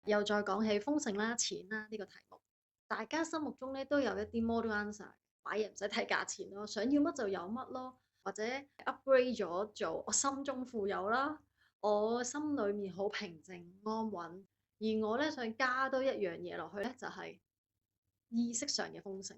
又再講起豐盛啦、錢啦呢個題目，大家心目中咧都有一啲 model answer，買嘢唔使睇價錢咯，想要乜就有乜咯，或者 upgrade 咗做我心中富有啦，我心裏面好平靜安穩，而我咧想加多一樣嘢落去咧，就係意識上嘅豐盛。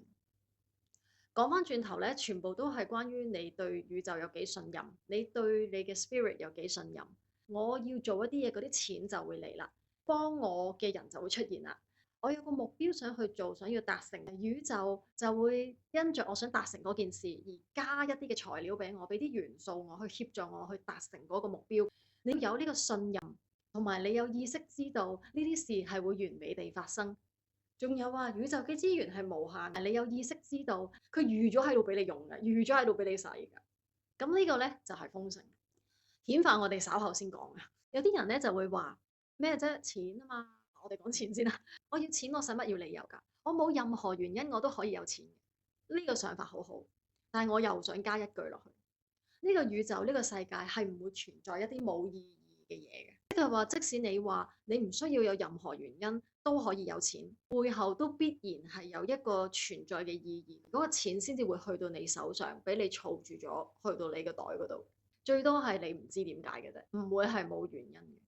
講翻轉頭咧，全部都係關於你對宇宙有幾信任，你對你嘅 spirit 有幾信任。我要做一啲嘢，嗰啲錢就會嚟啦，幫我嘅人就會出現啦。我有個目標想去做，想要達成，宇宙就會因着我想達成嗰件事而加一啲嘅材料俾我，俾啲元素我去協助我去達成嗰個目標。你要有呢個信任，同埋你有意識知道呢啲事係會完美地發生。仲有啊，宇宙嘅資源係無限，你有意識知道佢預咗喺度俾你用嘅，預咗喺度俾你使嘅。咁呢個咧就係豐盛。顯化我哋稍後先講啊。有啲人咧就會話咩啫？錢啊嘛，我哋講錢先啦。我要錢，我使乜要理由㗎？我冇任何原因我都可以有錢。呢個想法好好，但係我又想加一句落去。呢個宇宙呢個世界係唔會存在一啲冇意義嘅嘢嘅。即係話，即使你話你唔需要有任何原因都可以有錢，背後都必然係有一個存在嘅意義，嗰個錢先至會去到你手上，俾你儲住咗，去到你個袋嗰度。最多係你唔知點解嘅啫，唔會係冇原因嘅。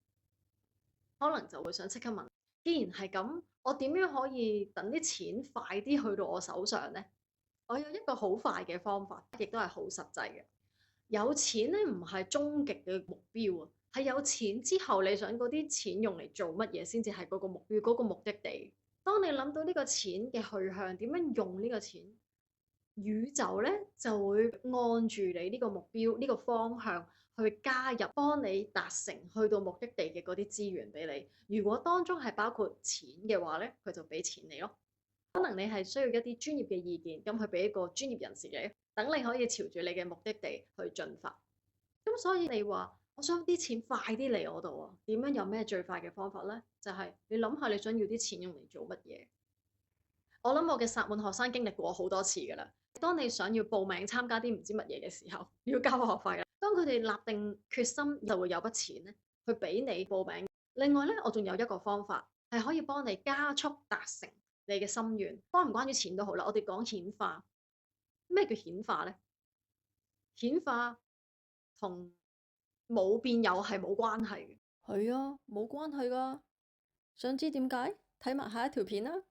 可能就會想即刻問，既然係咁，我點樣可以等啲錢快啲去到我手上呢？我有一個好快嘅方法，亦都係好實際嘅。有錢咧唔係終極嘅目標啊，係有錢之後你想嗰啲錢用嚟做乜嘢先至係嗰個目標、嗰個目的地。當你諗到呢個錢嘅去向，點樣用呢個錢，宇宙咧就會按住你呢個目標、呢個方向去加入，幫你達成去到目的地嘅嗰啲資源俾你。如果當中係包括錢嘅話咧，佢就俾錢你咯。可能你係需要一啲專業嘅意見，咁佢俾一個專業人士你，等你可以朝住你嘅目的地去進發。咁所以你話我想啲錢快啲嚟我度啊，點樣有咩最快嘅方法呢？就係你諗下你想要啲錢用嚟做乜嘢？我諗我嘅薩滿學生經歷過好多次㗎啦。當你想要報名參加啲唔知乜嘢嘅時候，要交學費啦。當佢哋立定決心，就會有筆錢咧，去俾你報名。另外咧，我仲有一個方法係可以幫你加速達成你嘅心願。關唔關於錢都好啦，我哋講顯化。咩叫顯化呢？顯化同冇變有係冇關係嘅。係啊，冇關係㗎。想知點解？睇埋下一條片啦。